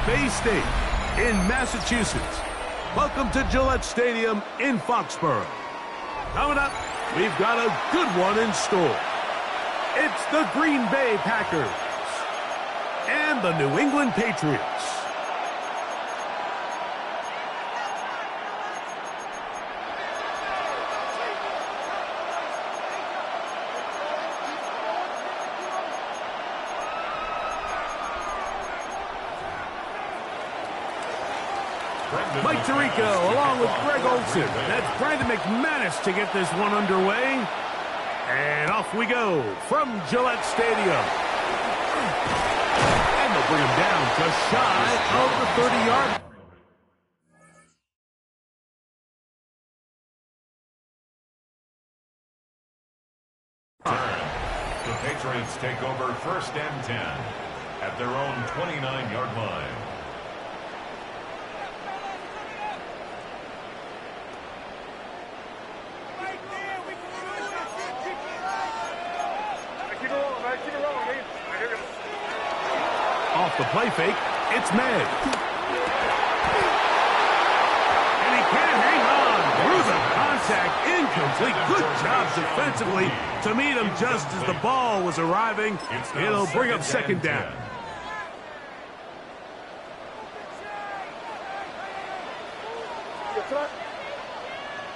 Bay State in Massachusetts. Welcome to Gillette Stadium in Foxborough. Coming up, we've got a good one in store. It's the Green Bay Packers and the New England Patriots. Mike Tirico along with Greg Olson. That's Brandon McManus to get this one underway. And off we go from Gillette Stadium. And they'll bring him down just shy of the 30-yard. The Patriots take over 1st and 10 at their own 29-yard line. Off the play fake, it's May. And he can't hang on through the contact. Incomplete. Good job defensively to meet him just as the ball was arriving. It'll bring up 2nd down.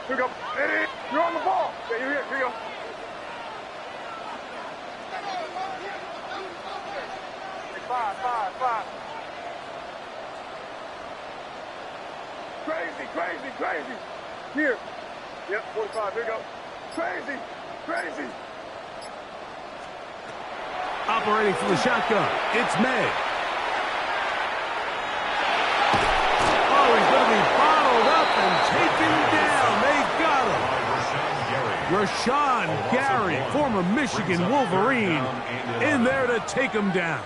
Here we go. Eddie, you're on the ball. Yeah, you're here. Here you go. Five. Crazy. Here. Yep, 45. Here we go. Crazy. Operating from the shotgun, it's May. Oh, he's going to be bottled up and taken down. They got him. Rashawn Gary, former Michigan Wolverine, in there to take him down.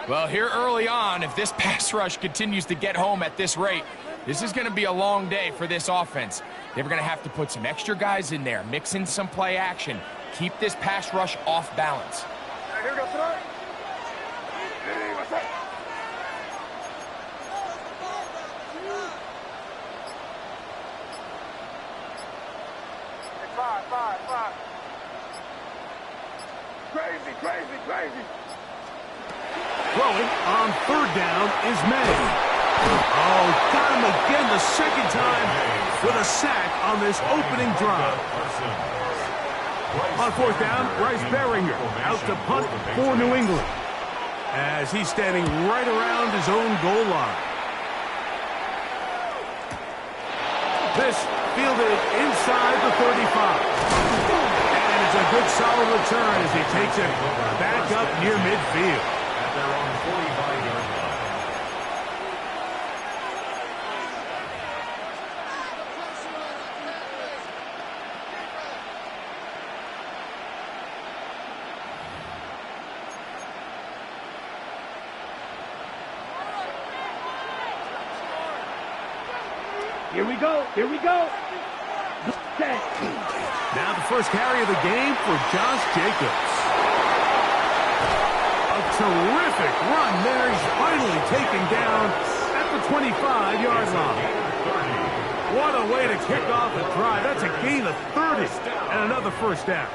Well, here early on, if this pass rush continues to get home at this rate, this is going to be a long day for this offense. They're going to have to put some extra guys in there, mix in some play action, keep this pass rush off balance. Here we go, tonight. Hey, what's up? Hey, five. Crazy. Throwing on 3rd down is May. Oh, got him again the 2nd time with a sack on this opening drive. On 4th down, Bryce Behringer out to punt for New England as he's standing right around his own goal line. This fielded inside the 35. And it's a good solid return as he takes it back up near midfield. At their own 45-yard line. Here we go. Now the first carry of the game for Josh Jacobs. A terrific run there. He's finally taken down at the 25-yard line. What a way to kick off a drive. That's a gain of 30 and another 1st down.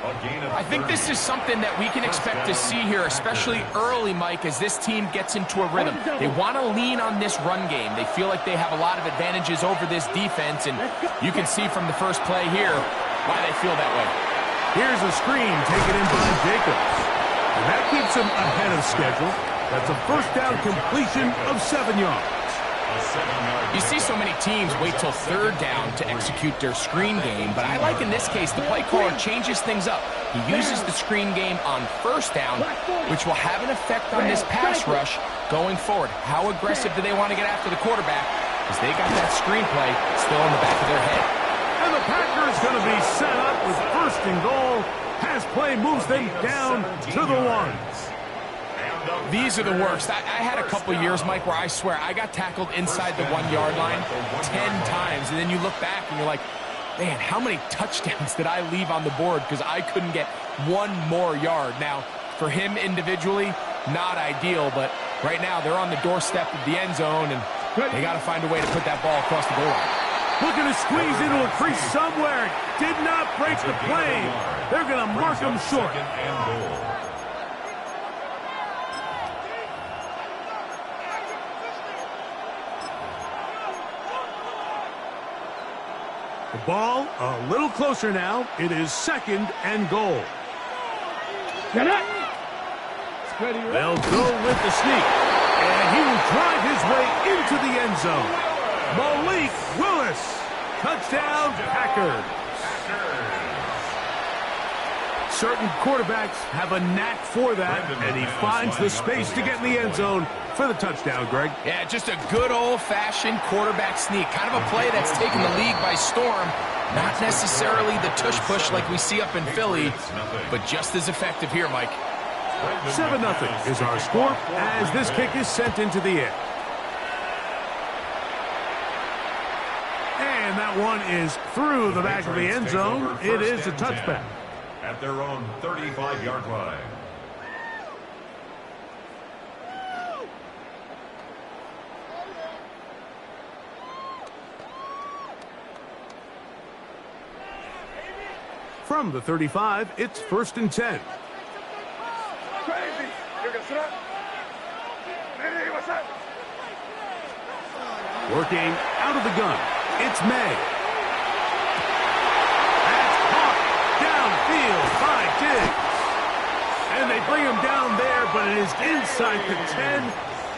I think this is something that we can expect to see here, especially early, Mike, as this team gets into a rhythm. They want to lean on this run game. They feel like they have a lot of advantages over this defense, and you can see from the first play here why they feel that way. Here's a screen taken in by Jacobs. And that keeps him ahead of schedule. That's a 1st down completion of 7 yards. You see so many teams wait till 3rd down to execute their screen game, but I like in this case the play caller changes things up. He uses the screen game on 1st down, which will have an effect on this pass rush going forward. How aggressive do they want to get after the quarterback? Because they got that screen play still in the back of their head. And the Packers going to be set up with 1st and goal. Pass play moves them down to the 1. These are the worst. I had a couple years, Mike, where I swear I got tackled inside the 1-yard line 10 times, and then you look back and you're like, man, how many touchdowns did I leave on the board because I couldn't get one more yard? Now, for him individually, not ideal, but Right now, they're on the doorstep of the end zone, and they got to find a way to put that ball across the goal line. Looking to squeeze into a crease somewhere. Did not break the play. They're going to mark him short. Second and goal. The ball a little closer now. It is second and goal. They'll go with the sneak. And he will drive his way into the end zone. Malik Willis. Touchdown, Packers. Certain quarterbacks have a knack for that, and he finds the space to get in the end zone for the touchdown, Greg. Yeah, just a good old-fashioned quarterback sneak. Kind of a play that's taken the league by storm. Not necessarily the tush-push like we see up in Philly, but just as effective here, Mike. 7-0 is our score as this kick is sent into the air. And that one is through the back of the end zone. It is a touchback. At their own 35-yard line. From the 35, it's 1st and 10. Working out of the gun, it's May. That's caught downfield by Diggs. And they bring him down there, but it is inside the 10.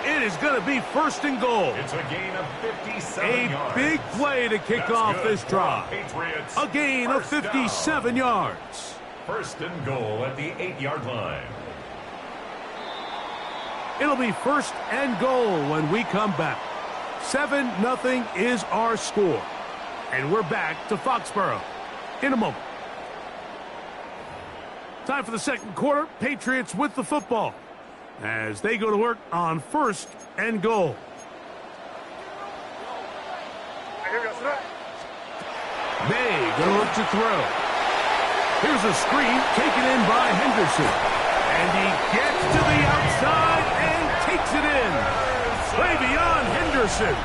It is going to be 1st and goal. It's a gain of 57 yards. A big play to kick off this drive. A gain of 57 yards. 1st and goal at the 8-yard line. It'll be 1st and goal when we come back. 7-0 is our score. And we're back to Foxborough in a moment. Time for the second quarter. Patriots with the football as they go to work on 1st and goal. May going to look to throw. Here's a screen taken in by Henderson. And he gets to the outside and takes it in. Way beyond Henderson.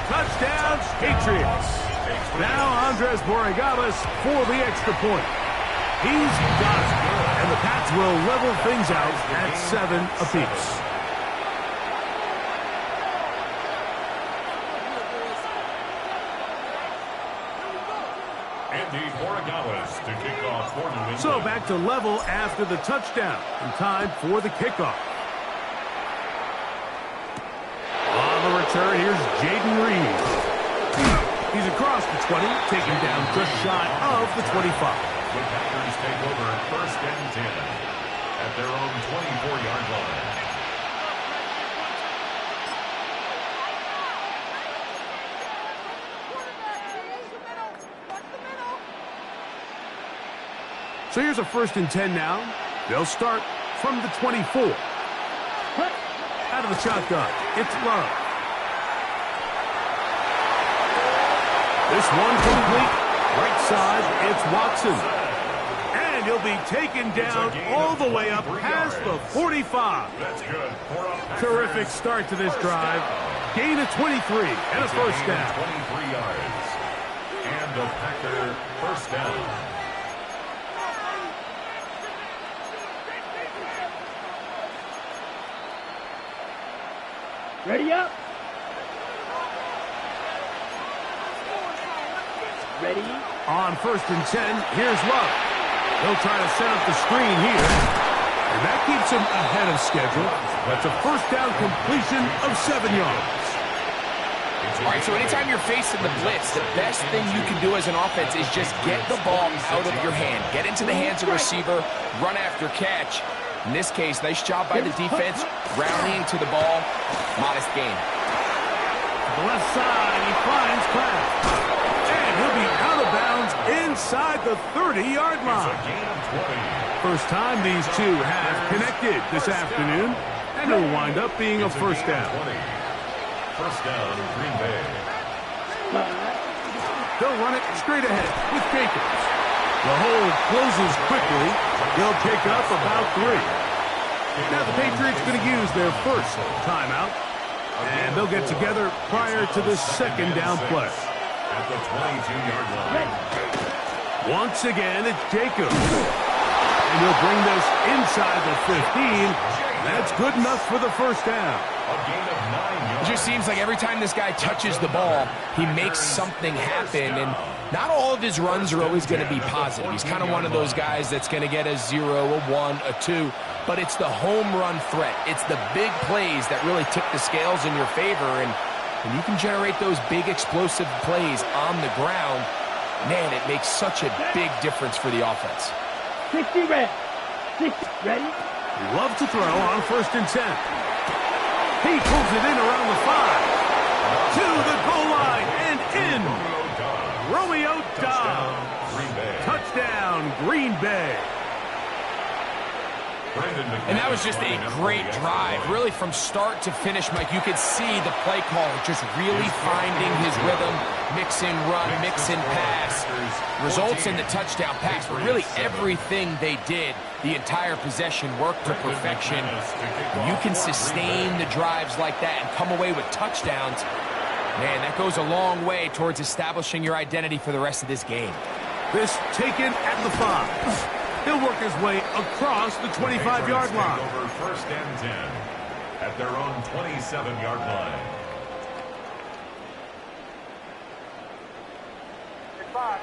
Touchdown, Patriots. Now Andres Borregales for the extra point. He's got it. And the Pats will level things out at 7 apiece. Andy Borregales to kick off for New England. So back to level after the touchdown. And time for the kickoff. On the return, here's Jaden Reed. He's across the 20, taken down just shy of the 25. The Packers take over 1st and 10 at their own 24-yard line. So here's a 1st and 10 now. They'll start from the 24. Out of the shotgun, it's Love. This one complete. Right side, it's Watson. And he'll be taken down all the way up past the 45. That's good. Terrific start to this drive. Gain of 23 and a 1st down. 23 yards. And a Packer 1st down. Ready up. Ready. On 1st and 10, here's Love. He'll try to set up the screen here. And that keeps him ahead of schedule. That's a 1st down completion of 7 yards. All right, so anytime you're facing the blitz, the best thing you can do as an offense is just get the ball out of your hand. Get into the hands of the receiver, run after catch. In this case, nice job by the defense, rallying to the ball. Modest gain. To the left side, he finds Kraft. And he'll be out of bounds inside the 30-yard line. First time these two have connected this afternoon, and it'll wind up being a 1st down. 1st down, Green Bay. They'll run it straight ahead with Jacobs. The hold closes quickly. They'll pick up about 3. Now the Patriots going to use their first timeout, and they'll get together prior to the second down play. At the 22-yard line. Once again, it's Jacobs. And he'll bring this inside the 15. That's good enough for the first down. A gain of 9 yards. It just seems like every time this guy touches the ball, he makes something happen. And not all of his runs are always going to be positive. He's kind of one of those guys that's going to get a 0, a 1, a 2. But it's the home run threat. It's the big plays that really tip the scales in your favor. And when you can generate those big explosive plays on the ground, man, it makes such a big difference for the offense. 60 red. 60 ready. Love to throw on 1st and 10. He pulls it in around the 5. To the goal line and in. Romeo Dobbs. Touchdown, Green Bay. And that was just a great drive. Really, from start to finish, Mike, you could see the play caller just really finding his rhythm, mixing run, mixing pass. Results in the touchdown pass. But really, everything they did, the entire possession, worked to perfection. You can sustain the drives like that and come away with touchdowns. Man, that goes a long way towards establishing your identity for the rest of this game. This taken at the 5. He'll work his way across the 25-yard line. Over 1st and 10 at their own 27-yard line. 5.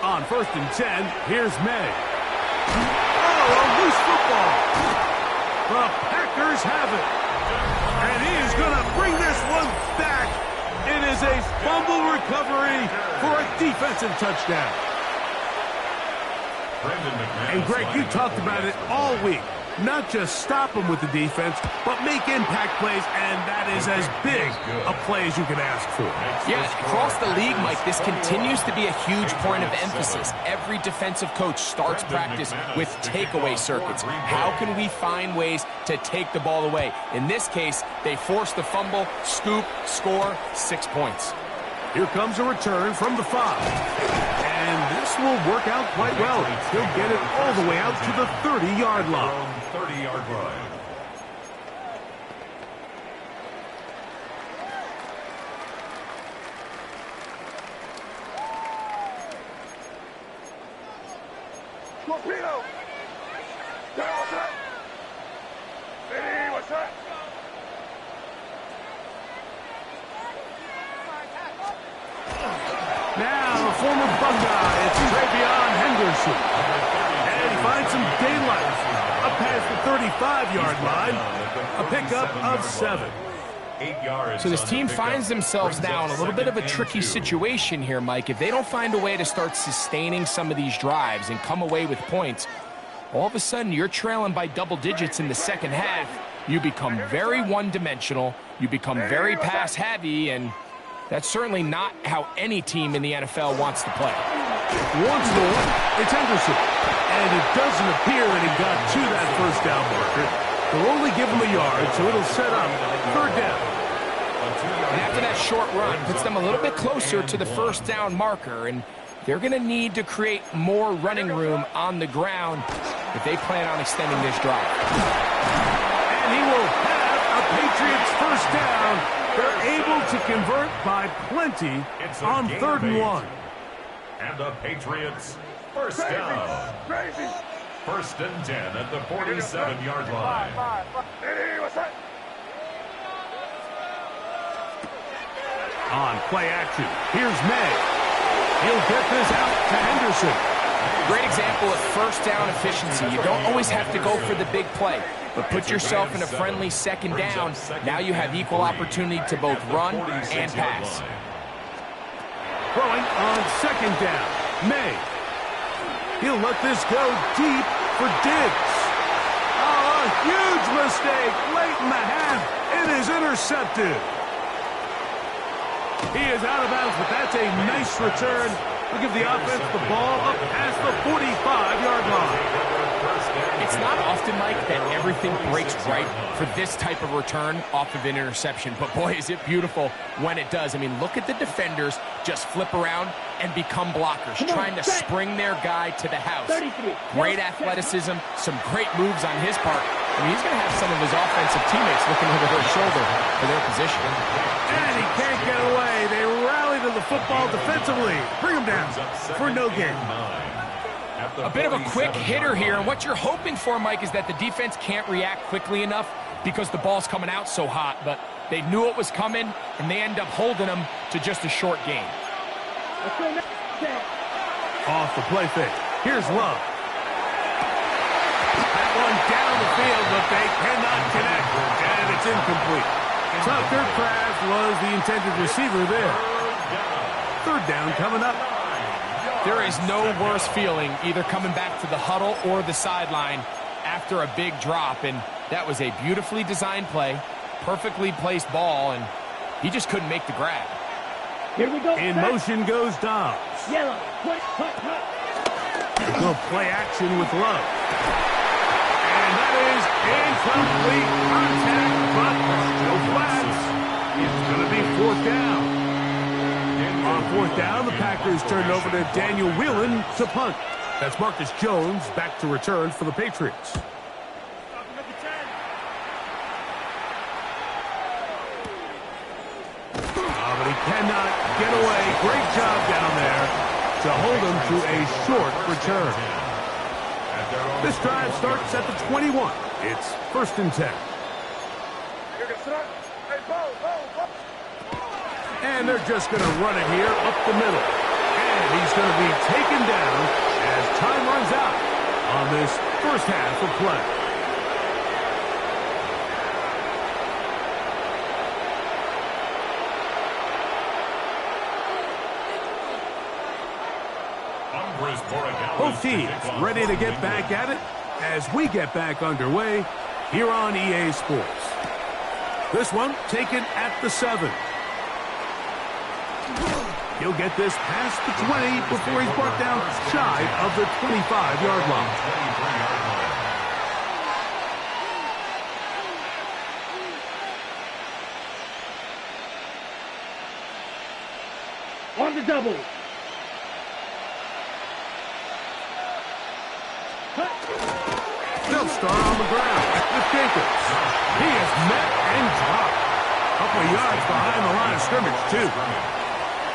On 1st and 10, here's May. Oh, a loose football. The Packers have it. And he is going to bring this one back. It is a fumble recovery for a defensive touchdown. And Greg, you talked about it all week. Not just stop them with the defense, but make impact plays, and that is as big a play as you can ask for. Yeah, across the league, Mike, this continues to be a huge point of emphasis. Every defensive coach starts practice with takeaway circuits. How can we find ways to take the ball away? In this case, they force the fumble, scoop, score, 6 points. Here comes a return from the 5. And this will work out quite well. He'll get it all the way out to the 30-yard line. 30-yard line. Torpedo. Down, what's that? Eddie, what's that? Now, the former Buckeye, it's Travion Henderson. And he finds some daylight up past the 35-yard line. A pickup of 7. 8 yards. So this team finds themselves now in a little bit of a tricky situation here, Mike. If they don't find a way to start sustaining some of these drives and come away with points, all of a sudden you're trailing by double digits in the second half. You become very one-dimensional. You become very pass-heavy, and that's certainly not how any team in the NFL wants to play. Once more, it's Henderson. And it doesn't appear that he got to that first down marker. They'll only give him a yard, so it'll set up 3rd down. And after that short run, puts them a little bit closer to the first down marker, and they're going to need to create more running room on the ground if they plan on extending this drive. And he will have a Patriots first down. They're able to convert by plenty on 3rd and 1. And the Patriots first down. Crazy. 1st and 10 at the 47-yard line. 5. Eddie, what's that? On play action, here's May. He'll get this out to Henderson. Great example of first down efficiency. You don't always have to go for the big play, but put yourself in a friendly second down. Now you have equal opportunity to both run and pass. Throwing on 2nd down, May. He'll let this go deep for Diggs. Oh, a huge mistake late in the half. It is intercepted. He is out of bounds, but that's a nice return. We'll give the offense the ball up past the 45-yard line. It's not often, Mike, that every everything breaks right for this type of return off of an interception. But boy, is it beautiful when it does. I mean, look at the defenders just flip around and become blockers, trying to spring their guy to the house. Great athleticism, some great moves on his part. I mean, he's going to have some of his offensive teammates looking over their shoulder for their position. And he can't get away. They rally to the football defensively. Bring him down for no gain. A bit of a quick hitter here, and what you're hoping for, Mike, is that the defense can't react quickly enough because the ball's coming out so hot, but they knew it was coming, and they end up holding them to just a short gain. Off the play fake. Here's Love. That one down the field, but they cannot connect, and it's incomplete. Tucker Craft was the intended receiver there. Third down coming up. There is no worse feeling either coming back to the huddle or the sideline after a big drop, and that was a beautifully designed play, perfectly placed ball, and he just couldn't make the grab. Here we go. In motion goes Dobbs. Yellow. Little play action with Love. And that is incomplete contact, but no flags. It's going to be fourth down. On fourth down, the Packers turned over to Daniel Whelan to punt. That's Marcus Jones back to return for the Patriots. But he cannot get away. Great job down there to hold him to a short return. This drive starts at the 21. It's 1st and 10. And they're just going to run it here up the middle. And he's going to be taken down as time runs out on this first half of play. Both teams ready to get back at it as we get back underway here on EA Sports. This one taken at the 7. He'll get this past the 20 before he's brought down shy of the 25-yard line. On the double. They'll start on the ground with Jacobs. He is met and dropped. A couple of yards behind the line of scrimmage, too.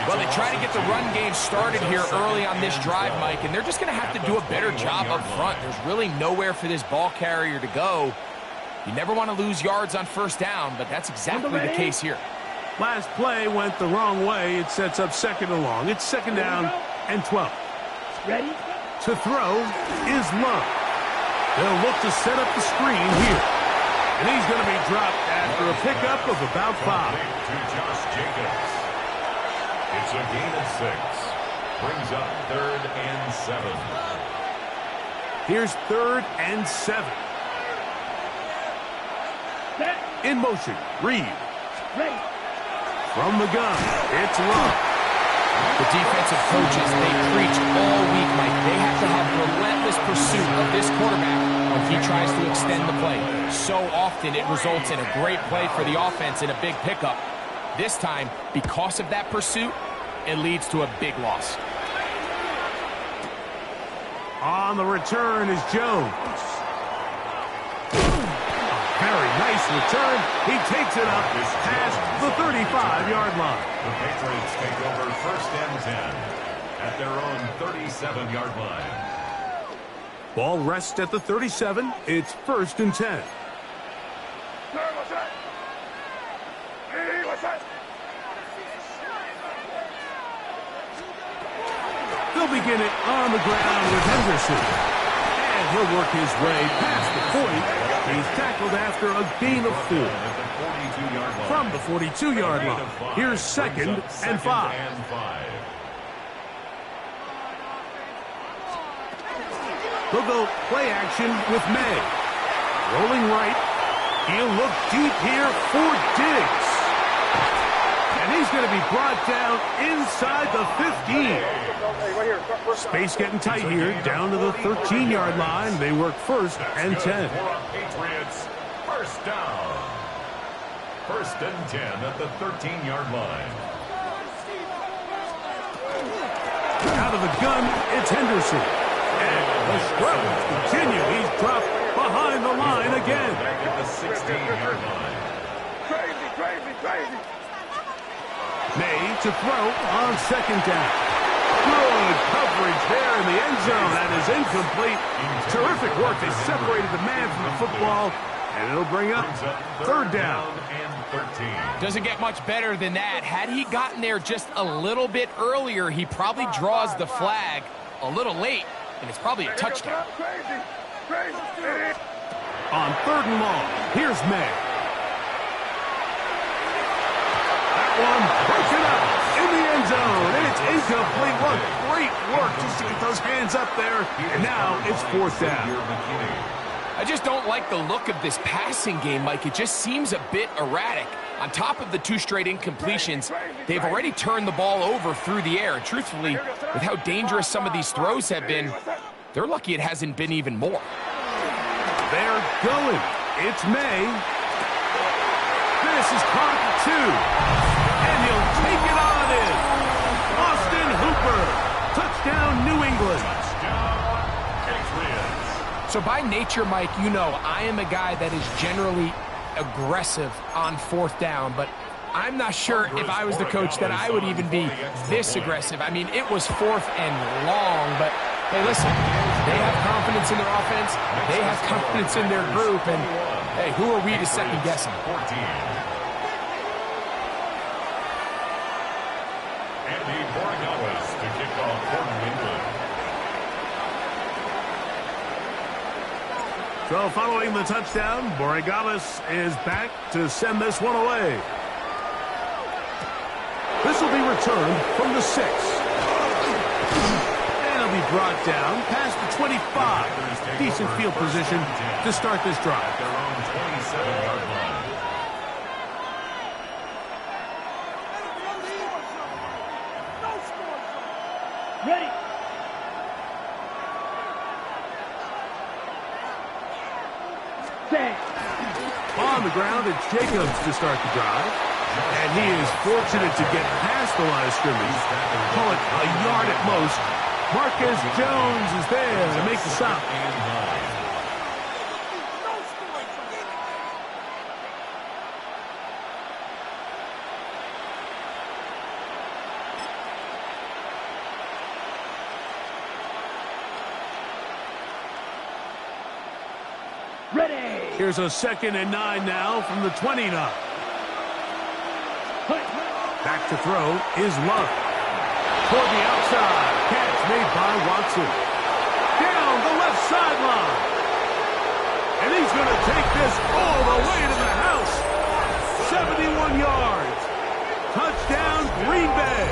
Well, they try to get the run game started here early on this drive, Mike, and they're just going to have to do a better job up front. There's really nowhere for this ball carrier to go. You never want to lose yards on first down, but that's exactly the case here. Last play went the wrong way. It sets up 2nd and long. It's 2nd down and 12. Ready? To throw is Love. They'll look to set up the screen here. And he's going to be dropped after a pickup of about 5. To Josh Jacobs. It's a gain of 6. Brings up 3rd and 7. Here's 3rd and 7. Set. In motion, Reed. Ready. From the gun, it's Love. The defensive coaches, they preach all week, Mike. They have to have relentless pursuit of this quarterback when he tries to extend the play. So often it results in a great play for the offense and a big pickup. This time, because of that pursuit, it leads to a big loss. On the return is Jones. Very nice return. He takes it up past the 35-yard line. The Patriots take over 1st and 10 at their own 37-yard line. Ball rests at the 37. It's 1st and 10. They'll begin it on the ground with Henderson. And he'll work his way past the 40. He's tackled after a gain of 4. From the 42-yard line. Here's 2nd and 5. They'll go play action with May. Rolling right. He'll look deep here for Diggs. And He's going to be brought down inside the 15. Space getting tight here, down to the 13-yard line. They work first and 10. Patriots, first down. First and 10 at the 13-yard line. Out of the gun, it's Henderson. And the struggles continue. He's dropped behind the line again. Back at the 16-yard line. Crazy. May to throw on second down. Good coverage there in the end zone. That is incomplete. Terrific work. They separated the man from the football, and it'll bring up third down. Doesn't get much better than that. Had he gotten there just a little bit earlier, he probably draws the flag a little late, and it's probably a touchdown. On third and long, here's May. That one broken up in the end zone, and it's incomplete. What great work just to get those hands up there, and now it's fourth down. I just don't like the look of this passing game, Mike. It just seems a bit erratic. On top of the two straight incompletions, they've already turned the ball over through the air. And truthfully, with how dangerous some of these throws have been, they're lucky it hasn't been even more. They're going. It's May. This is caught at 2. And he'll take it on in. Austin Hooper. Touchdown, New England. So by nature, Mike, you know I am a guy that is generally aggressive on fourth down, but I'm not sure if I was the coach that I would even be this aggressive. I mean, it was fourth and long, but hey, listen, they have confidence in their offense, they have confidence in their group, and hey, who are we to second guess them? Andy Borgawas to kick off for New England. So following the touchdown, Borregales is back to send this one away. This will be returned from the 6. And it'll be brought down past the 25. Decent field position to start this drive. Their own 27-yard line. Ready. On the ground, it's Jacobs to start the drive. And he is fortunate to get past the line of scrimmage. Call it a yard at most. Marquez Jones is there to make the stop. Ready. Here's a 2nd and 9 now from the 29. Back to throw is Love. Toward the outside. Catch made by Watson. Down the left sideline. And he's going to take this all the way to the house. 71 yards. Touchdown, Green Bay.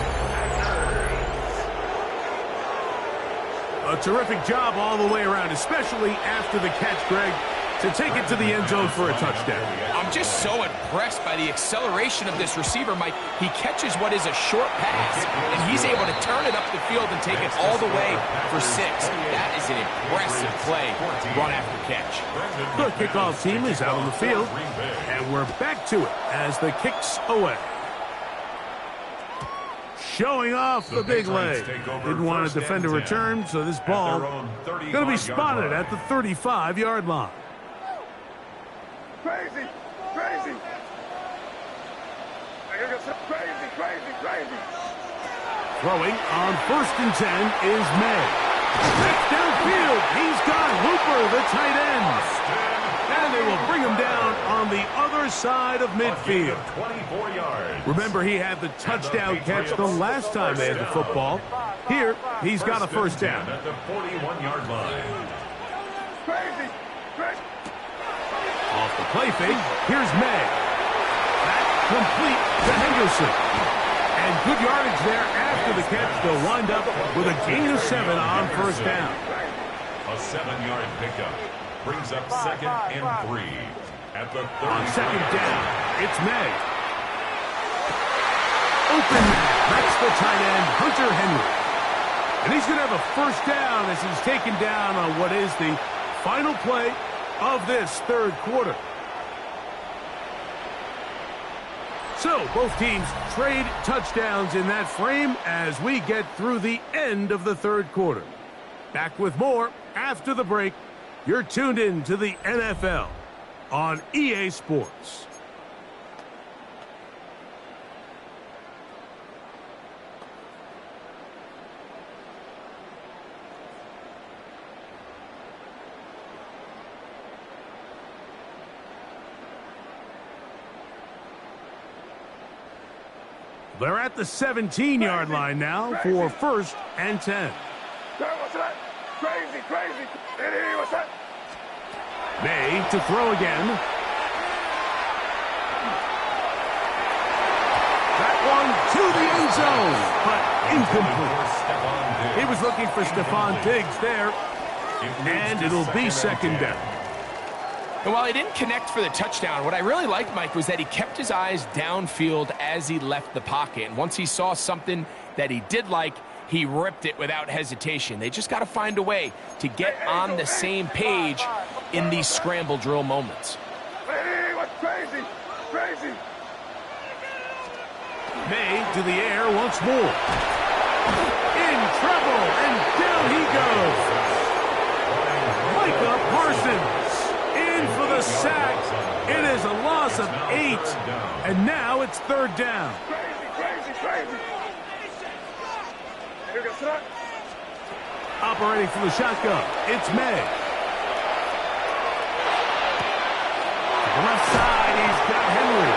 A terrific job all the way around, especially after the catch, Greg, to take it to the end zone for a touchdown. I'm just so impressed by the acceleration of this receiver, Mike. He catches what is a short pass, and he's able to turn it up the field and take it all the way for 6. That is an impressive play, run after catch. The kickoff team is out on the field, and we're back to it as the kick's away. Showing off the big leg. Didn't want to defend a return, so this ball going to be spotted at the 35-yard line. Crazy. Throwing on 1st and 10 is May. That's downfield. He's got Hooper, the tight end. And they will bring him down on the other side of midfield. 24 yards. Remember, he had the touchdown catch the last time they had the football. Here, he's got a first down. At the 41-yard line. Crazy. Off the play fake, here's May. That complete to Henderson. And good yardage there after the catch. They'll wind up with a gain of 7 on first down. A 7-yard pickup brings up 2nd and 3. At the 30. On second down, it's May. open man. That's the tight end, Hunter Henry. And he's going to have a first down as he's taken down on what is the final play of this third quarter. So, both teams trade touchdowns in that frame as we get through the end of the third quarter. Back with more after the break. You're tuned in to the NFL on EA Sports. They're at the 17-yard line now for 1st and 10. What's that? Crazy, crazy. Hey, what's that? May to throw again. That one to the end zone, but incomplete. He was looking for Stephon Diggs there, and it'll be second down. And while he didn't connect for the touchdown, what I really liked, Mike, was that he kept his eyes downfield as he left the pocket. And once he saw something that he did like, he ripped it without hesitation. They just got to find a way to get on the same page in these scramble drill moments. Hey, what's crazy? Crazy. May to the air once more. In trouble, and down he goes. Micah Parsons. In for the sack. It is a loss of 8. And now it's third down. Crazy, crazy, crazy. Here goes that. Operating from the shotgun, it's May. To the left side, he's got Henry.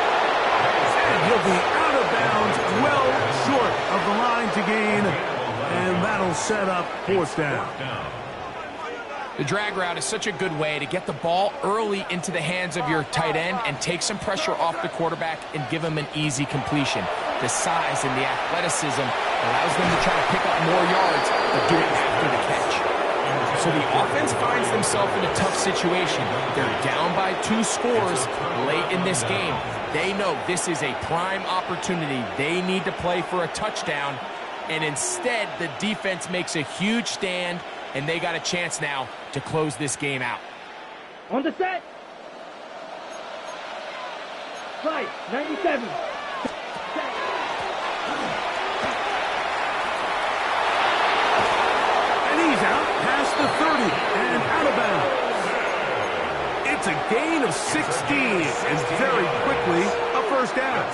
And he'll be out of bounds, well short of the line to gain. And that'll set up 4th down. The drag route is such a good way to get the ball early into the hands of your tight end and take some pressure off the quarterback and give him an easy completion. The size and the athleticism allows them to try to pick up more yards, but do it after the catch. So the offense finds themselves in a tough situation. They're down by 2 scores late in this game. They know this is a prime opportunity. They need to play for a touchdown, and instead the defense makes a huge stand, and they got a chance now to close this game out. On the set. Right, 97. And he's out past the 30 and out of bounds. It's a gain of 16 and very quickly a first down.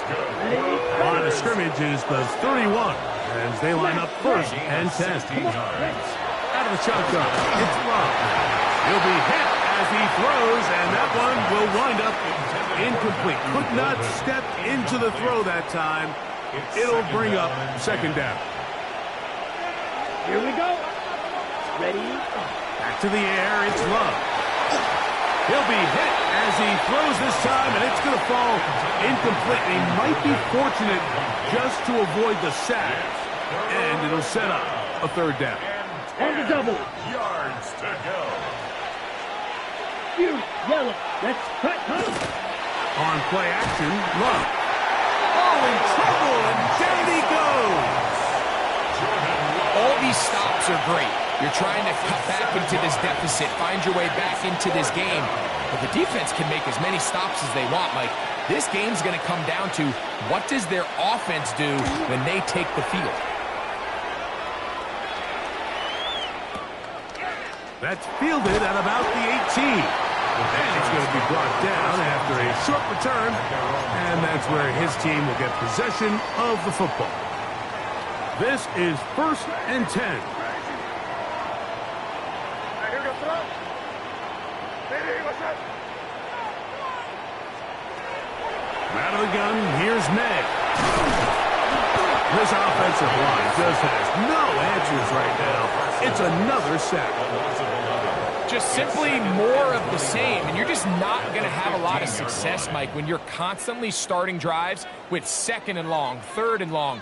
Line of scrimmage is the 31 as they line up 1st and 10. Out of the shotgun, it's Love. He'll be hit as he throws, and that one will wind up incomplete. Could not step into the throw that time. It'll bring up second down. Here we go. Ready? Back to the air, it's Love. He'll be hit as he throws this time, and it's going to fall incomplete. He might be fortunate just to avoid the sack, and it'll set up a third down. On the double. Yards to go. Huge yellow. Let's cut. On play action, Love. Oh, in trouble, and down he goes. All these stops are great. You're trying to cut back into this deficit, find your way back into this game. But the defense can make as many stops as they want, Mike. This game's going to come down to what does their offense do when they take the field. That's fielded at about the 18. And it's going to be brought down after a short return. And that's where his team will get possession of the football. This is 1st and 10. Here goes that. Hey, what's that? Out of the gun, here's May. This offensive line just has no answers right now. It's another sack. Just simply more of the same, and you're just not going to have a lot of success, Mike, when you're constantly starting drives with 2nd and long, 3rd and long.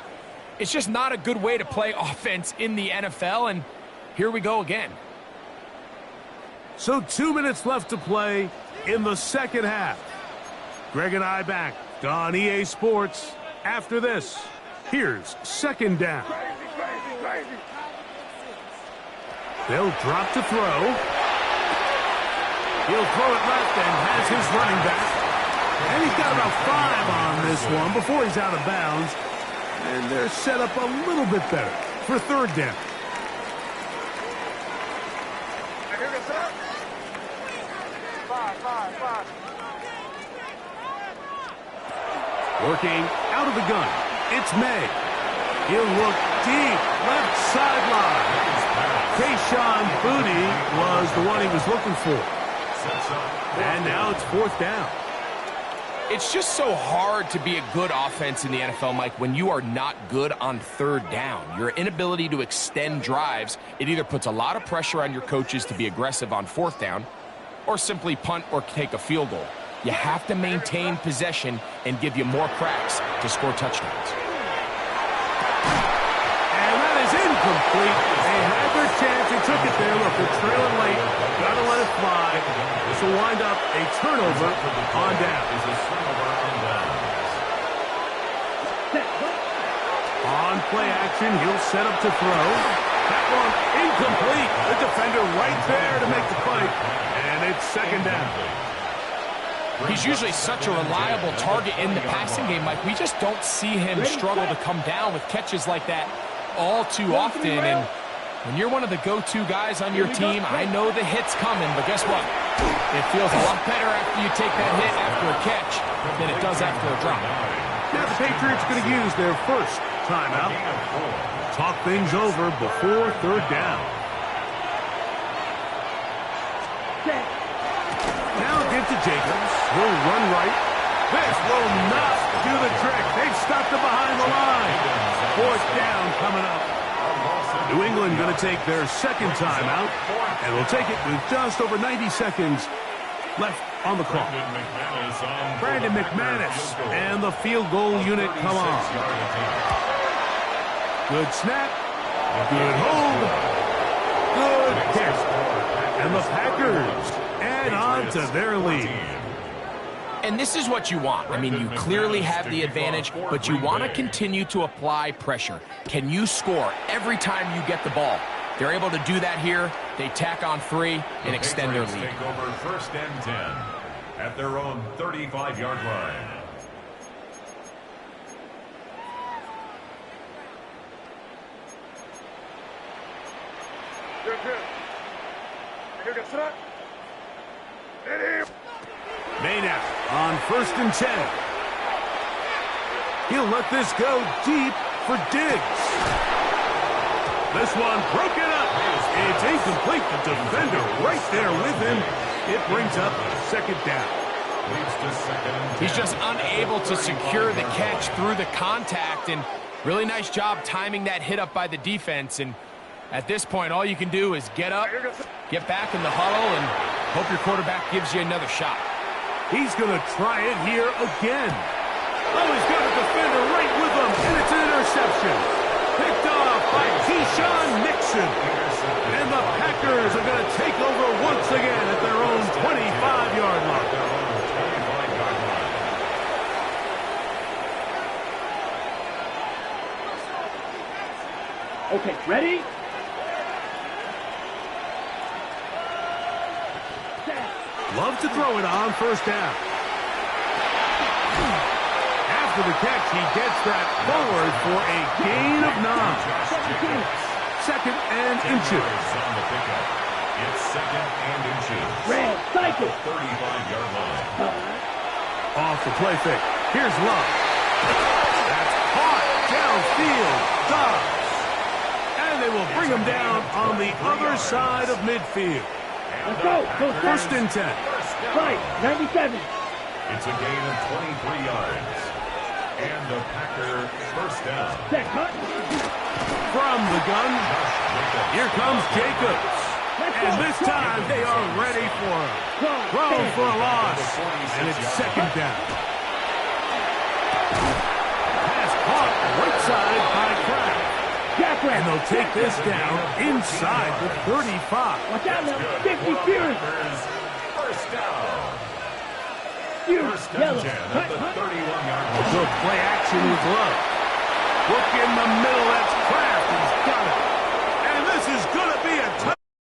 It's just not a good way to play offense in the NFL, and here we go again. So 2 minutes left to play in the second half. Greg and I back on EA Sports after this. Here's second down. Crazy. They'll drop to throw. He'll throw it left and has his running back. And he's got about 5 on this one before he's out of bounds. And they're set up a little bit better for third down. Five. Working out of the gun. It's May. He'll look deep. Left sideline. Tayshaun Booty was the one he was looking for. And now it's fourth down. It's just so hard to be a good offense in the NFL, Mike, when you are not good on third down. Your inability to extend drives, it either puts a lot of pressure on your coaches to be aggressive on fourth down or simply punt or take a field goal. You have to maintain possession and give you more cracks to score touchdowns. And that is incomplete. They had their chance. They took it there. Look, they're trailing late. Got to let it fly. This will wind up a turnover on down. On play action, he'll set up to throw. That one incomplete. The defender right there to make the play. And it's second down. He's usually such a reliable target in the passing game, Mike. We just don't see him struggle to come down with catches like that all too often. And when you're one of the go-to guys on your team, I know the hit's coming, but guess what? It feels a lot better after you take that hit after a catch than it does after a drop. Now the Patriots going to use their first timeout. Talk things over before third down. Now give to Jacobs. He'll run right. This will not do the trick. They've stopped it behind the line. Fourth down coming up. New England going to take their second timeout, and will take it with just over 90 seconds left on the clock. Brandon McManus and the field goal unit come on. Good snap. Good hold. Good kick. And the Packers add on to their lead. And this is what you want. I mean, you clearly have the advantage, but you want to continue to apply pressure. Can you score every time you get the ball? They're able to do that here. They tack on 3 and extend their lead. Take over first and 10 at their own 35-yard line. Good. Here, get set. Hit him. Maynard on first and 10. He'll let this go deep for Diggs. This one broken up. It's incomplete. The defender right there with him. It brings up second down. He's just unable to secure the catch through the contact, and really nice job timing that hit up by the defense. And at this point, all you can do is get up, get back in the huddle, and hope your quarterback gives you another shot. He's going to try it here again. Oh, he's got a defender right with him, and it's an interception. Picked off by Keyshawn Nixon. And the Packers are going to take over once again at their own 25-yard line. Okay, ready? Love to throw it on first down. After the catch, he gets that forward for a gain of 9. Second and inches. It's second and inches. Red, cycle. 35-yard line. Off the play fake. Here's Love. That's caught downfield. Dobbs. And they will bring him down on the other side of midfield. Let's go. First and 10. Right, 97. It's a gain of 23 yards. And the Packer first down. Set, cut. From the gun, here comes Jacobs. And this time they are ready for him. Throw for a loss. And it's second down. Pass caught right side by Kraft. And they'll take this down inside the 35. Watch out now. 50 Fury. First down. Fury. First and Yellow. 10 at the 31-yard line. Good play action with Love. Look in the middle. That's Kraft. He's got it.